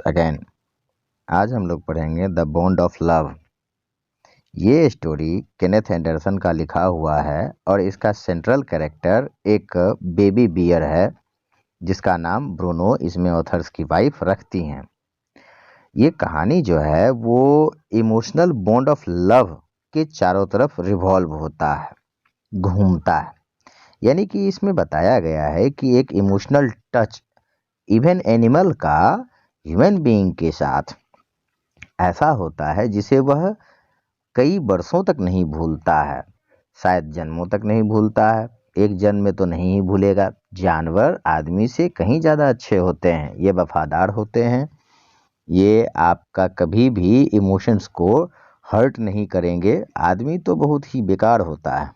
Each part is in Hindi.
अगेन। आज हम लोग पढ़ेंगे द बॉन्ड ऑफ लव। ये स्टोरी केनेथ एंडरसन का लिखा हुआ है और इसका सेंट्रल कैरेक्टर एक बेबी बियर है जिसका नाम ब्रूनो इसमें ऑथर्स की वाइफ रखती हैं। ये कहानी जो है वो इमोशनल बॉन्ड ऑफ लव के चारों तरफ रिवॉल्व होता है, घूमता है। यानी कि इसमें बताया गया है कि एक इमोशनल टच इवन एनिमल का ह्यूमन बीइंग के साथ ऐसा होता है जिसे वह कई वर्षों तक नहीं भूलता है, शायद जन्मों तक नहीं भूलता है। एक जन्म में तो नहीं ही भूलेगा। जानवर आदमी से कहीं ज़्यादा अच्छे होते हैं, ये वफादार होते हैं, ये आपका कभी भी इमोशंस को हर्ट नहीं करेंगे। आदमी तो बहुत ही बेकार होता है।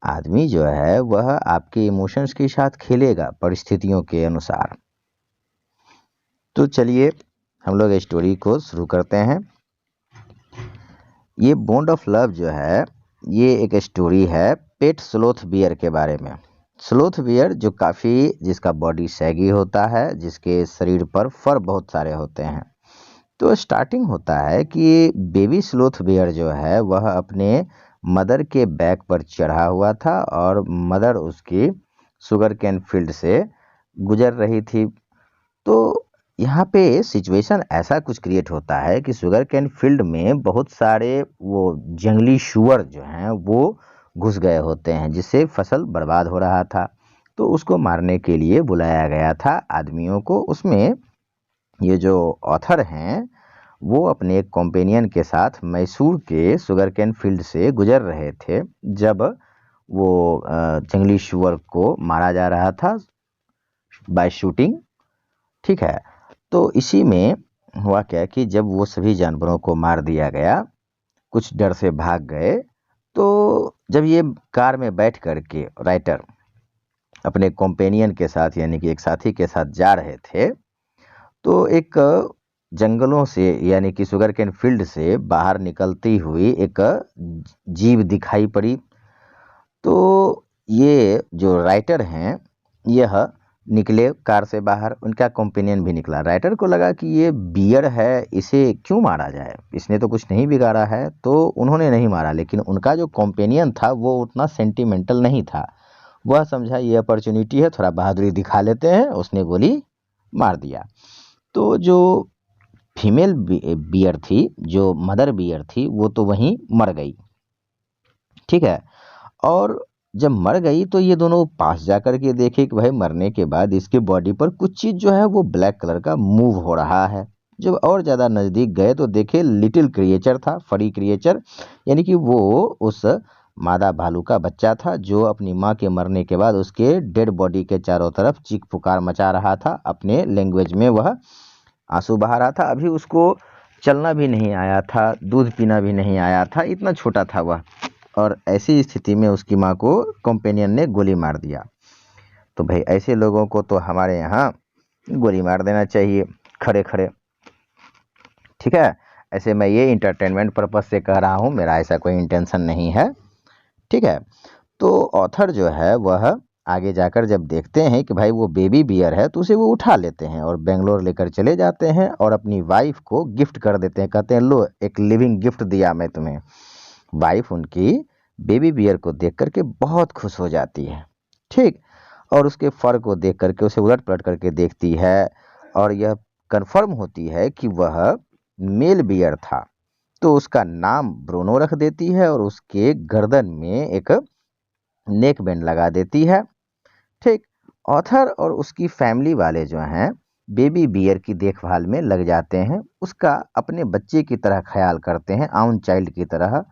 आदमी जो है वह आपके इमोशंस के साथ खेलेगा परिस्थितियों के अनुसार। तो चलिए हम लोग स्टोरी को शुरू करते हैं। ये बॉन्ड ऑफ लव जो है ये एक स्टोरी है पेट स्लोथ बियर के बारे में। स्लोथ बियर जो जिसका बॉडी शैगी होता है, जिसके शरीर पर फर बहुत सारे होते हैं। तो स्टार्टिंग होता है कि बेबी स्लोथ बियर जो है वह अपने मदर के बैक पर चढ़ा हुआ था और मदर उसकी शुगर कैन फील्ड से गुजर रही थी। तो यहाँ पे सिचुएशन ऐसा कुछ क्रिएट होता है कि शुगर कैन फील्ड में बहुत सारे वो जंगली शुअर जो हैं वो घुस गए होते हैं, जिससे फसल बर्बाद हो रहा था। तो उसको मारने के लिए बुलाया गया था आदमियों को। उसमें ये जो ऑथर हैं वो अपने एक कॉम्पेनियन के साथ मैसूर के शुगर कैन फील्ड से गुजर रहे थे जब वो जंगली शुअर को मारा जा रहा था बाय शूटिंग। ठीक है, तो इसी में हुआ क्या कि जब वो सभी जानवरों को मार दिया गया, कुछ डर से भाग गए। तो जब ये कार में बैठ करके राइटर अपने कॉम्पेनियन के साथ यानी कि एक साथी के साथ जा रहे थे, तो एक जंगलों से यानी कि शुगर कैन फील्ड से बाहर निकलती हुई एक जीव दिखाई पड़ी। तो ये जो राइटर हैं यह निकले कार से बाहर, उनका कॉम्पेनियन भी निकला। राइटर को लगा कि ये बियर है, इसे क्यों मारा जाए, इसने तो कुछ नहीं बिगाड़ा है। तो उन्होंने नहीं मारा, लेकिन उनका जो कॉम्पेनियन था वो उतना सेंटिमेंटल नहीं था। वह समझा ये अपॉर्चुनिटी है, थोड़ा बहादुरी दिखा लेते हैं, उसने गोली मार दिया। तो जो फीमेल बियर थी, जो मदर बियर थी, वो तो वहीं मर गई। ठीक है, और जब मर गई तो ये दोनों पास जाकर के देखे कि भाई मरने के बाद इसके बॉडी पर कुछ चीज जो है वो ब्लैक कलर का मूव हो रहा है। जब और ज्यादा नजदीक गए तो देखे लिटिल क्रिएचर था, फरी क्रिएचर, यानी कि वो उस मादा भालू का बच्चा था जो अपनी माँ के मरने के बाद उसके डेड बॉडी के चारों तरफ चीख पुकार मचा रहा था। अपने लैंग्वेज में वह आंसू बहा रहा था। अभी उसको चलना भी नहीं आया था, दूध पीना भी नहीं आया था, इतना छोटा था वह। और ऐसी स्थिति में उसकी माँ को कॉम्पेनियन ने गोली मार दिया। तो भाई ऐसे लोगों को तो हमारे यहाँ गोली मार देना चाहिए खड़े खड़े। ठीक है, ऐसे मैं ये इंटरटेनमेंट पर्पस से कह रहा हूँ, मेरा ऐसा कोई इंटेंशन नहीं है। ठीक है, तो ऑथर जो है वह आगे जाकर जब देखते हैं कि भाई वो बेबी बियर है तो उसे वो उठा लेते हैं और बेंगलोर लेकर चले जाते हैं और अपनी वाइफ को गिफ्ट कर देते हैं। कहते हैं लो एक लिविंग गिफ्ट दिया मैं तुम्हें। वाइफ उनकी बेबी बियर को देख करके बहुत खुश हो जाती है। ठीक, और उसके फर को देख करके उसे उलट पलट करके देखती है और यह कंफर्म होती है कि वह मेल बियर था। तो उसका नाम ब्रूनो रख देती है और उसके गर्दन में एक नेक बैंड लगा देती है। ठीक, ऑथर और उसकी फैमिली वाले जो हैं बेबी बियर की देखभाल में लग जाते हैं, उसका अपने बच्चे की तरह ख्याल करते हैं, आउन चाइल्ड की तरह,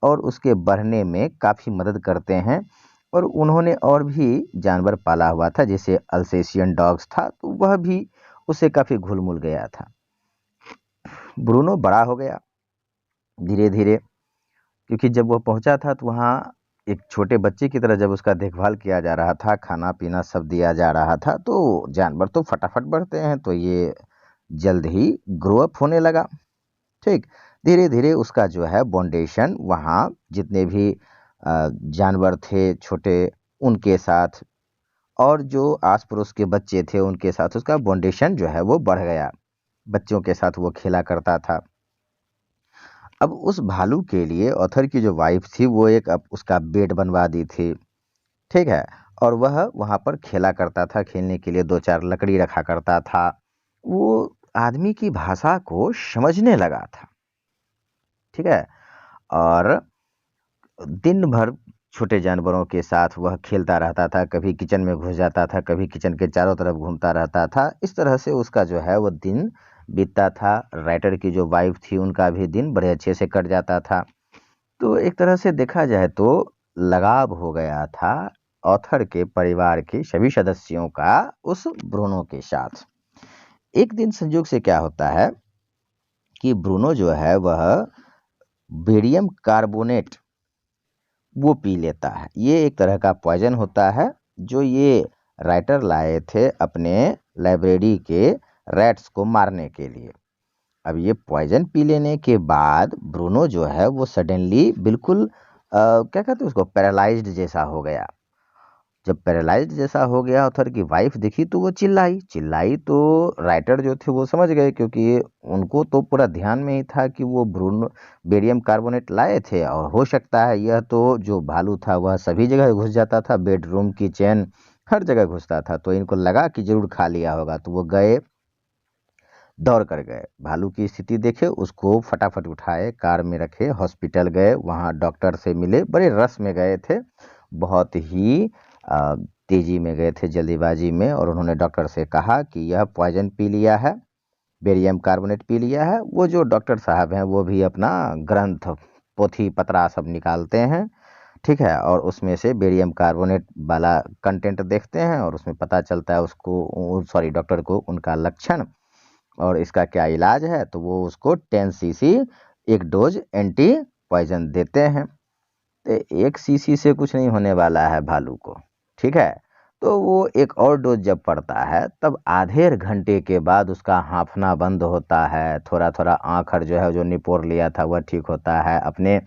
और उसके बढ़ने में काफ़ी मदद करते हैं। और उन्होंने और भी जानवर पाला हुआ था, जैसे अल्सेशियन डॉग्स था, तो वह भी उससे काफ़ी घुल मिल गया था। ब्रूनो बड़ा हो गया धीरे धीरे, क्योंकि जब वह पहुंचा था तो वहाँ एक छोटे बच्चे की तरह जब उसका देखभाल किया जा रहा था, खाना पीना सब दिया जा रहा था, तो जानवर तो फटाफट बढ़ते हैं, तो ये जल्द ही ग्रो अप होने लगा। ठीक, धीरे धीरे उसका जो है बॉन्डेशन वहाँ जितने भी जानवर थे छोटे उनके साथ और जो आस पड़ोस के बच्चे थे उनके साथ उसका बॉन्डेशन जो है वो बढ़ गया। बच्चों के साथ वो खेला करता था। अब उस भालू के लिए ऑथर की जो वाइफ थी वो एक उसका बेड बनवा दी थी, ठीक है। और वह वहाँ पर खेला करता था, खेलने के लिए 2-4 लकड़ी रखा करता था। वो आदमी की भाषा को समझने लगा था, ठीक है। और दिन भर छोटे जानवरों के साथ वह खेलता रहता था, कभी किचन में घुस जाता था, कभी किचन के चारों तरफ घूमता रहता था। इस तरह से उसका जो है वो दिन बीतता था। राइटर की जो वाइफ थी उनका भी दिन बड़े अच्छे से कट जाता था। तो एक तरह से देखा जाए तो लगाव हो गया था ऑथर के परिवार के सभी सदस्यों का उस ब्रूनो के साथ। एक दिन संयोग से क्या होता है कि ब्रूनो जो है वह बेरियम कार्बोनेट वो पी लेता है। ये एक तरह का पॉइजन होता है जो ये राइटर लाए थे अपने लाइब्रेरी के रैट्स को मारने के लिए। अब ये पॉइजन पी लेने के बाद ब्रूनो जो है वो सडनली बिल्कुल क्या कहते हैं उसको, पैरालाइज्ड जैसा हो गया। जब पैरालाइज्ड जैसा हो गया, ऑथर की वाइफ दिखी तो वो चिल्लाई चिल्लाई, तो राइटर जो थे वो समझ गए, क्योंकि उनको तो पूरा ध्यान में ही था कि वो ब्रून बेरियम कार्बोनेट लाए थे और हो सकता है यह तो जो भालू था वह सभी जगह घुस जाता था, बेडरूम किचन हर जगह घुसता था, तो इनको लगा कि जरूर खा लिया होगा। तो वो गए, दौड़ कर गए, भालू की स्थिति देखे, उसको फटाफट उठाए, कार में रखे, हॉस्पिटल गए, वहाँ डॉक्टर से मिले, बड़े रस में गए थे, बहुत ही तेजी में गए थे, जल्दीबाजी में। और उन्होंने डॉक्टर से कहा कि यह पॉइजन पी लिया है, बेरियम कार्बोनेट पी लिया है। वो जो डॉक्टर साहब हैं वो भी अपना ग्रंथ पोथी पत्रा सब निकालते हैं, ठीक है, और उसमें से बेरियम कार्बोनेट वाला कंटेंट देखते हैं और उसमें पता चलता है उसको, सॉरी, डॉक्टर को उनका लक्षण और इसका क्या इलाज है। तो वो उसको 10 सीसी एक डोज एंटी पॉइजन देते हैं। तो 1 सीसी से कुछ नहीं होने वाला है भालू को, ठीक है। तो वो एक और डोज जब पड़ता है तब आधे घंटे के बाद उसका हांफना बंद होता है, थोड़ा थोड़ा आँखर जो है जो निपोर लिया था वह ठीक होता है, अपने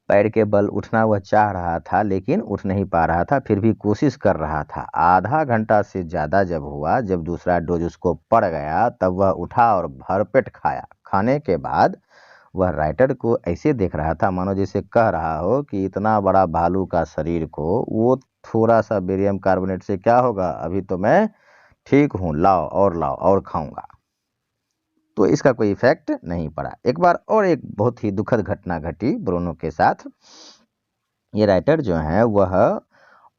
पैर के बल उठना वह चाह रहा था लेकिन उठ नहीं पा रहा था, फिर भी कोशिश कर रहा था। आधा घंटा से ज़्यादा जब हुआ, जब दूसरा डोज उसको पड़ गया, तब वह उठा और भरपेट खाया। खाने के बाद वह राइटर को ऐसे देख रहा था मानो जैसे कह रहा हो कि इतना बड़ा भालू का शरीर को वो थोड़ा सा बेरियम कार्बोनेट से क्या होगा, अभी तो मैं ठीक हूँ, लाओ और खाऊंगा। तो इसका कोई इफेक्ट नहीं पड़ा। एक बार और एक बहुत ही दुखद घटना घटी ब्रूनो के साथ। ये राइटर जो है वह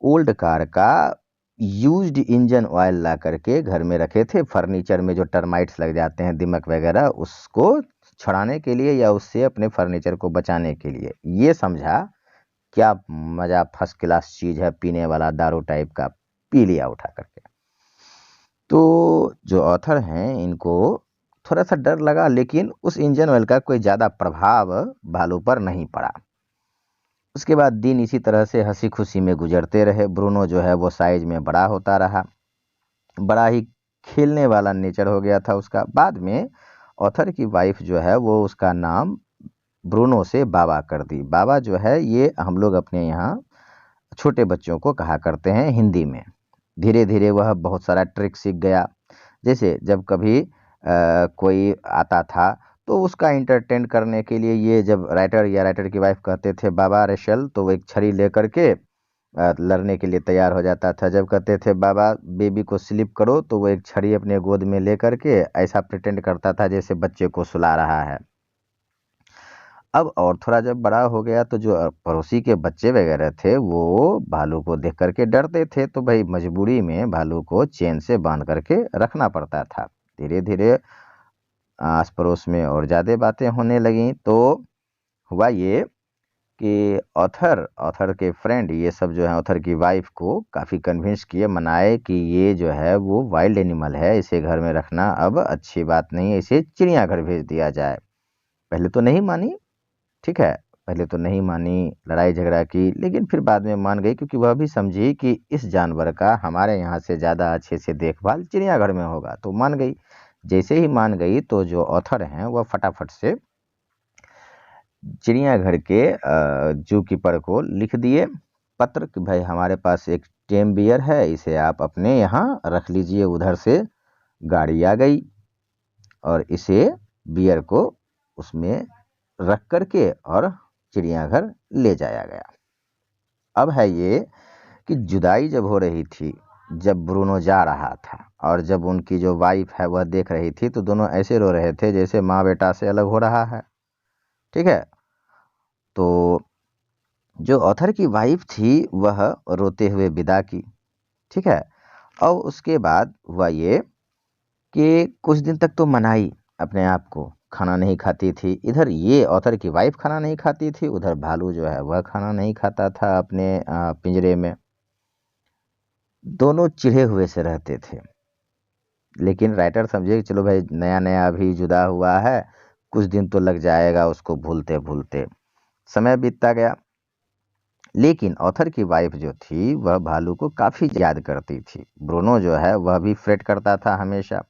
ओल्ड कार का यूज्ड इंजन ऑयल ला करके घर में रखे थे, फर्नीचर में जो टर्माइट्स लग जाते हैं, दीमक वगैरह, उसको छुड़ाने के लिए या उससे अपने फर्नीचर को बचाने के लिए। ये समझा क्या मजा, फर्स्ट क्लास चीज है, पीने वाला दारू टाइप का, पी लिया उठा करके। तो जो ऑथर हैं इनको थोड़ा सा डर लगा, लेकिन उस इंजन ऑयल का कोई ज़्यादा प्रभाव भालू पर नहीं पड़ा। उसके बाद दिन इसी तरह से हंसी खुशी में गुजरते रहे। ब्रूनो जो है वो साइज में बड़ा होता रहा, बड़ा ही खेलने वाला नेचर हो गया था उसका। बाद में ऑथर की वाइफ जो है वो उसका नाम ब्रूनो से बाबा कर दी। बाबा जो है ये हम लोग अपने यहाँ छोटे बच्चों को कहा करते हैं हिंदी में। धीरे धीरे वह बहुत सारा ट्रिक सीख गया। जैसे जब कभी कोई आता था तो उसका इंटरटेन करने के लिए ये जब राइटर या राइटर की वाइफ कहते थे बाबा रेशल, तो वो एक छड़ी लेकर के लड़ने के लिए तैयार हो जाता था। जब कहते थे बाबा बेबी को स्लिप करो, तो वो एक छड़ी अपने गोद में लेकर के ऐसा प्रिटेंड करता था जैसे बच्चे को सुला रहा है। अब और थोड़ा जब बड़ा हो गया तो जो पड़ोसी के बच्चे वगैरह थे वो भालू को देख करके डरते थे, तो भाई मजबूरी में भालू को चेन से बांध करके रखना पड़ता था। धीरे धीरे आस पड़ोस में और ज़्यादा बातें होने लगीं। तो हुआ ये कि ऑथर ऑथर के फ्रेंड ये सब जो है ऑथर की वाइफ को काफ़ी कन्विंस किए, मनाए कि ये जो है वो वाइल्ड एनिमल है, इसे घर में रखना अब अच्छी बात नहीं है, इसे चिड़ियाघर भेज दिया जाए। पहले तो नहीं मानी, ठीक है, पहले तो नहीं मानी, लड़ाई झगड़ा की, लेकिन फिर बाद में मान गई, क्योंकि वह भी समझी कि इस जानवर का हमारे यहाँ से ज़्यादा अच्छे से देखभाल चिड़ियाघर में होगा, तो मान गई। जैसे ही मान गई तो जो ऑथर हैं वह फटाफट से चिड़ियाघर के जू कीपर को लिख दिए पत्र कि भाई हमारे पास एक टेम बियर है, इसे आप अपने यहाँ रख लीजिए। उधर से गाड़ी आ गई, और इसे बियर को उसमें रख करके और चिड़ियाघर ले जाया गया। अब है ये कि जुदाई जब हो रही थी, जब ब्रूनो जा रहा था और जब उनकी जो वाइफ है वह देख रही थी, तो दोनों ऐसे रो रहे थे जैसे माँ बेटा से अलग हो रहा है। ठीक है, तो जो ऑथर की वाइफ थी वह रोते हुए विदा की। ठीक है, अब उसके बाद हुआ ये कि कुछ दिन तक तो मनाई अपने आप को, खाना नहीं खाती थी। इधर ये ऑथर की वाइफ खाना नहीं खाती थी, उधर भालू जो है वह खाना नहीं खाता था अपने पिंजरे में। दोनों चिढ़े हुए से रहते थे। लेकिन राइटर समझे कि चलो भाई नया नया अभी जुदा हुआ है, कुछ दिन तो लग जाएगा उसको भूलते भूलते। समय बीतता गया, लेकिन ऑथर की वाइफ जो थी वह भालू को काफ़ी याद करती थी। ब्रूनो जो है वह भी फ्रेट करता था हमेशा,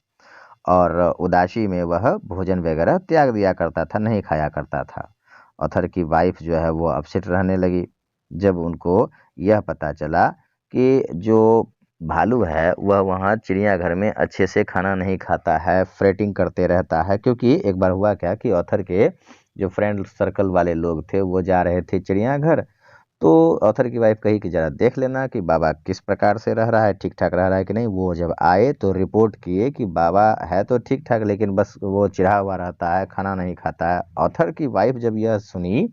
और उदासी में वह भोजन वगैरह त्याग दिया करता था, नहीं खाया करता था। ऑथर की वाइफ जो है वो अपसेट रहने लगी जब उनको यह पता चला कि जो भालू है वह वहाँ चिड़ियाघर में अच्छे से खाना नहीं खाता है, फ्रेटिंग करते रहता है। क्योंकि एक बार हुआ क्या कि ऑथर के जो फ्रेंड सर्कल वाले लोग थे वो जा रहे थे चिड़ियाघर, तो ऑथर की वाइफ कही कि जरा देख लेना कि बाबा किस प्रकार से रह रहा है, ठीक ठाक रह रहा है कि नहीं। वो जब आए तो रिपोर्ट किए कि बाबा है तो ठीक ठाक, लेकिन बस वो चिढ़ा हुआ रहता है, खाना नहीं खाता है। ऑथर की वाइफ जब यह सुनी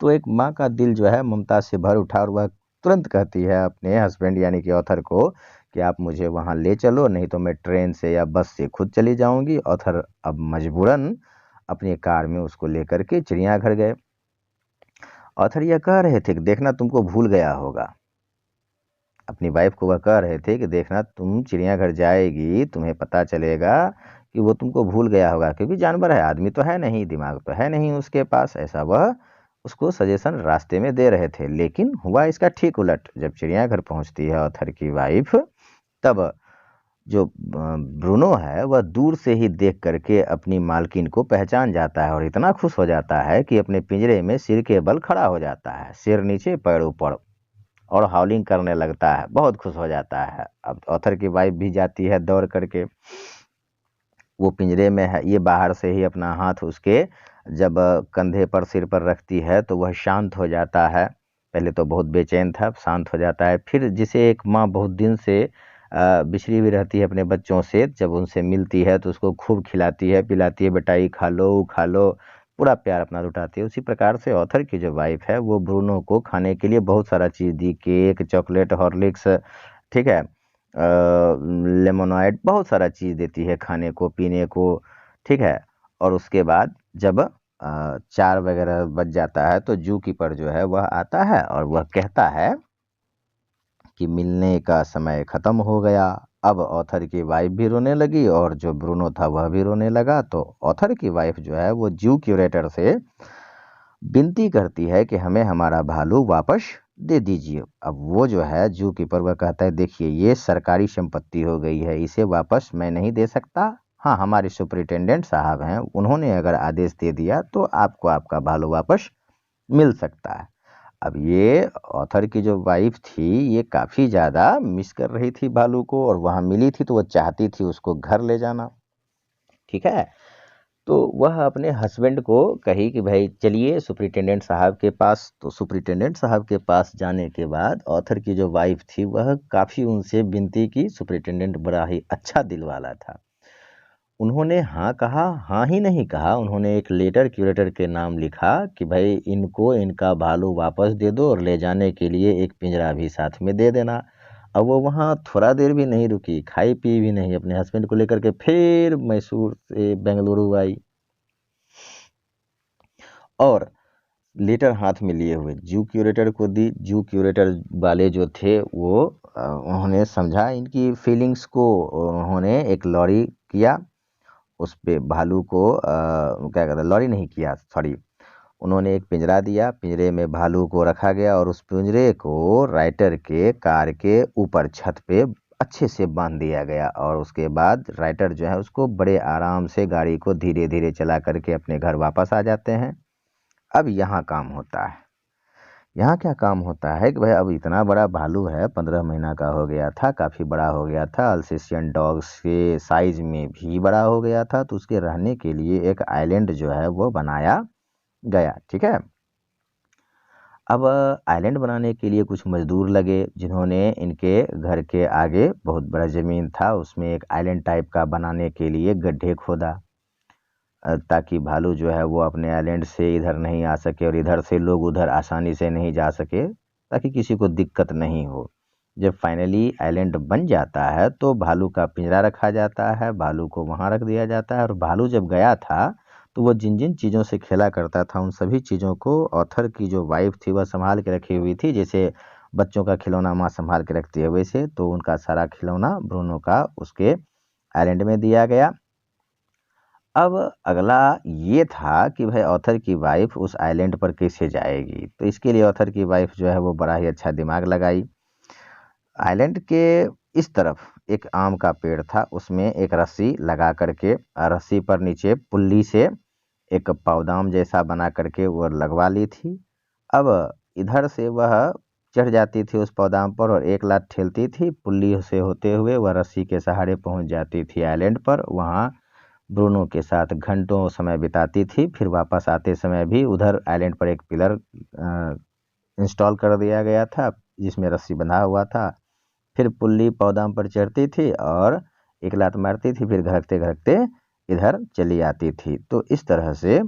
तो एक माँ का दिल जो है ममता से भर उठा, और वह तुरंत कहती है अपने हस्बैंड यानी कि ऑथर को कि आप मुझे वहाँ ले चलो, नहीं तो मैं ट्रेन से या बस से खुद चली जाऊंगी। ऑथर अब मजबूरन अपनी कार में उसको लेकर के चिड़ियाघर गए। ऑथर यह कह रहे थे कि देखना तुमको भूल गया होगा। अपनी वाइफ को वह कह रहे थे कि देखना तुम चिड़ियाघर जाएगी, तुम्हें पता चलेगा कि वो तुमको भूल गया होगा, क्योंकि जानवर है, आदमी तो है नहीं, दिमाग तो है नहीं उसके पास। ऐसा वह उसको सजेशन रास्ते में दे रहे थे। लेकिन हुआ इसका ठीक उलट। जब चिड़ियाघर पहुंचती है ऑथर की वाइफ, तब जो ब्रूनो है वह दूर से ही देख करके अपनी मालकिन को पहचान जाता है और इतना खुश हो जाता है कि अपने पिंजरे में सिर के बल खड़ा हो जाता है, सिर नीचे पैर ऊपर, और हाउलिंग करने लगता है, बहुत खुश हो जाता है। अब ऑथर की वाइफ भी जाती है दौड़ करके, वो पिंजरे में है, ये बाहर से ही अपना हाथ उसके जब कंधे पर सिर पर रखती है तो वह शांत हो जाता है। पहले तो बहुत बेचैन था, अब शांत हो जाता है। फिर जिसे एक माँ बहुत दिन से बिछड़ी हुई रहती है अपने बच्चों से, जब उनसे मिलती है तो उसको खूब खिलाती है पिलाती है, बेटा ये खा लो वो खा लो, पूरा प्यार अपना लुटाती है। उसी प्रकार से ऑथर की जो वाइफ है वो ब्रूनो को खाने के लिए बहुत सारा चीज़ दी, केक, चॉकलेट, हॉर्लिक्स, ठीक है, लेमोनाइड, बहुत सारा चीज़ देती है खाने को पीने को। ठीक है, और उसके बाद जब 4 वगैरह बज जाता है तो जू कीपर जो है वह आता है और वह कहता है कि मिलने का समय ख़त्म हो गया। अब ऑथर की वाइफ भी रोने लगी और जो ब्रूनो था वह भी रोने लगा। तो ऑथर की वाइफ जो है वो जू क्यूरेटर से विनती करती है कि हमें हमारा भालू वापस दे दीजिए। अब वो जो है जू कीपर वह कहता है देखिए ये सरकारी संपत्ति हो गई है, इसे वापस मैं नहीं दे सकता। हाँ, हमारे सुपरिटेंडेंट साहब हैं, उन्होंने अगर आदेश दे दिया तो आपको आपका भालू वापस मिल सकता है। अब ये ऑथर की जो वाइफ थी ये काफ़ी ज़्यादा मिस कर रही थी भालू को, और वहाँ मिली थी तो वो चाहती थी उसको घर ले जाना। ठीक है, तो वह अपने हस्बैंड को कही कि भाई चलिए सुपरिटेंडेंट साहब के पास। तो सुपरिटेंडेंट साहब के पास जाने के बाद ऑथर की जो वाइफ थी वह काफ़ी उनसे विनती की। सुपरिटेंडेंट बड़ा ही अच्छा दिल वाला था, उन्होंने हाँ कहा, हाँ ही नहीं कहा, उन्होंने एक लेटर क्यूरेटर के नाम लिखा कि भाई इनको इनका भालू वापस दे दो और ले जाने के लिए एक पिंजरा भी साथ में दे देना। अब वो वहाँ थोड़ा देर भी नहीं रुकी, खाई पी भी नहीं, अपने हस्बैंड को लेकर के फिर मैसूर से बेंगलुरु आई और लेटर हाथ में लिए हुए जू क्यूरेटर को दी। जू क्यूरेटर वाले जो थे वो उन्होंने समझा इनकी फीलिंग्स को, उन्होंने एक लॉरी किया, उस पे भालू को क्या कहते हैं, लॉरी नहीं किया सॉरी, उन्होंने एक पिंजरा दिया, पिंजरे में भालू को रखा गया और उस पिंजरे को राइटर के कार के ऊपर छत पे अच्छे से बांध दिया गया। और उसके बाद राइटर जो है उसको बड़े आराम से गाड़ी को धीरे धीरे चला करके अपने घर वापस आ जाते हैं। अब यहाँ काम होता है यहाँ क्या काम होता है कि भाई अब इतना बड़ा भालू है, 15 महीना का हो गया था, काफ़ी बड़ा हो गया था, अल्सेशियन डॉग्स के साइज में भी बड़ा हो गया था, तो उसके रहने के लिए एक आइलैंड जो है वो बनाया गया। ठीक है। अब आइलैंड बनाने के लिए कुछ मजदूर लगे, जिन्होंने इनके घर के आगे बहुत बड़ा ज़मीन था, उसमें एक आइलैंड टाइप का बनाने के लिए गड्ढे खोदा, ताकि भालू जो है वो अपने आइलैंड से इधर नहीं आ सके और इधर से लोग उधर आसानी से नहीं जा सके, ताकि किसी को दिक्कत नहीं हो। जब फाइनली आइलैंड बन जाता है तो भालू का पिंजरा रखा जाता है, भालू को वहाँ रख दिया जाता है, और भालू जब गया था तो वो जिन जिन चीज़ों से खेला करता था उन सभी चीज़ों को ऑथर की जो वाइफ थी वह संभाल के रखी हुई थी। जैसे बच्चों का खिलौना माँ संभाल के रखती है, वैसे तो उनका सारा खिलौना ब्रूनो का उसके आइलैंड में दिया गया। अब अगला ये था कि भाई ऑथर की वाइफ उस आइलैंड पर कैसे जाएगी, तो इसके लिए ऑथर की वाइफ जो है वो बड़ा ही अच्छा दिमाग लगाई। आइलैंड के इस तरफ एक आम का पेड़ था, उसमें एक रस्सी लगा करके, रस्सी पर नीचे पुल्ली से एक पौदाम जैसा बना करके वो लगवा ली थी। अब इधर से वह चढ़ जाती थी उस पौदाम पर और एक लात ठेलती थी, पुल्ली से होते हुए वह रस्सी के सहारे पहुंच जाती थी आइलैंड पर। वहाँ ब्रूनो के साथ घंटों समय बिताती थी। फिर वापस आते समय भी उधर आइलैंड पर एक पिलर इंस्टॉल कर दिया गया था, जिसमें रस्सी बंधा हुआ था। फिर पुल्ली पौधाम पर चढ़ती थी और एक लात मारती थी, फिर घरकते घरकते इधर चली आती थी। तो इस तरह से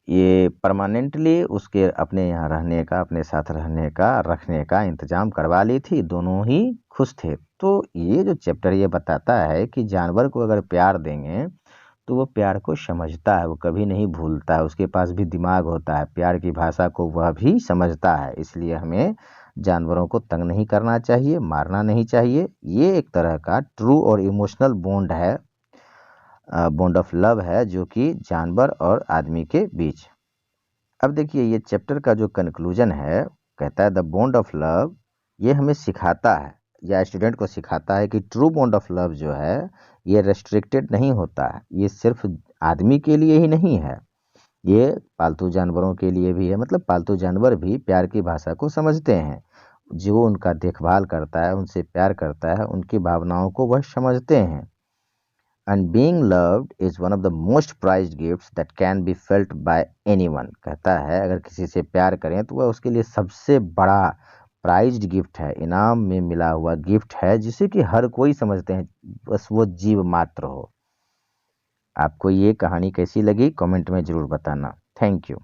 ये परमानेंटली उसके अपने यहाँ रहने का, अपने साथ रहने का, रखने का इंतजाम करवा ली थी। दोनों ही खुश थे। तो ये जो चैप्टर ये बताता है कि जानवर को अगर प्यार देंगे तो वो प्यार को समझता है, वो कभी नहीं भूलता है, उसके पास भी दिमाग होता है, प्यार की भाषा को वह भी समझता है। इसलिए हमें जानवरों को तंग नहीं करना चाहिए, मारना नहीं चाहिए। ये एक तरह का ट्रू और इमोशनल बॉन्ड है, बॉन्ड ऑफ लव है, जो कि जानवर और आदमी के बीच। अब देखिए ये चैप्टर का जो कंक्लूजन है, कहता है द बॉन्ड ऑफ लव, ये हमें सिखाता है या स्टूडेंट को सिखाता है कि ट्रू बॉन्ड ऑफ लव जो है ये रेस्ट्रिक्टेड नहीं होता है, ये सिर्फ आदमी के लिए ही नहीं है, ये पालतू जानवरों के लिए भी है। मतलब पालतू जानवर भी प्यार की भाषा को समझते हैं, जो उनका देखभाल करता है, उनसे प्यार करता है, उनकी भावनाओं को वह समझते हैं। And being loved is one of the most prized gifts that can be felt by anyone। कहता है अगर किसी से प्यार करें तो वह उसके लिए सबसे बड़ा प्राइज्ड गिफ्ट है, इनाम में मिला हुआ गिफ्ट है, जिसे कि हर कोई समझते हैं, बस वो जीव मात्र हो। आपको ये कहानी कैसी लगी कमेंट में ज़रूर बताना। Thank you.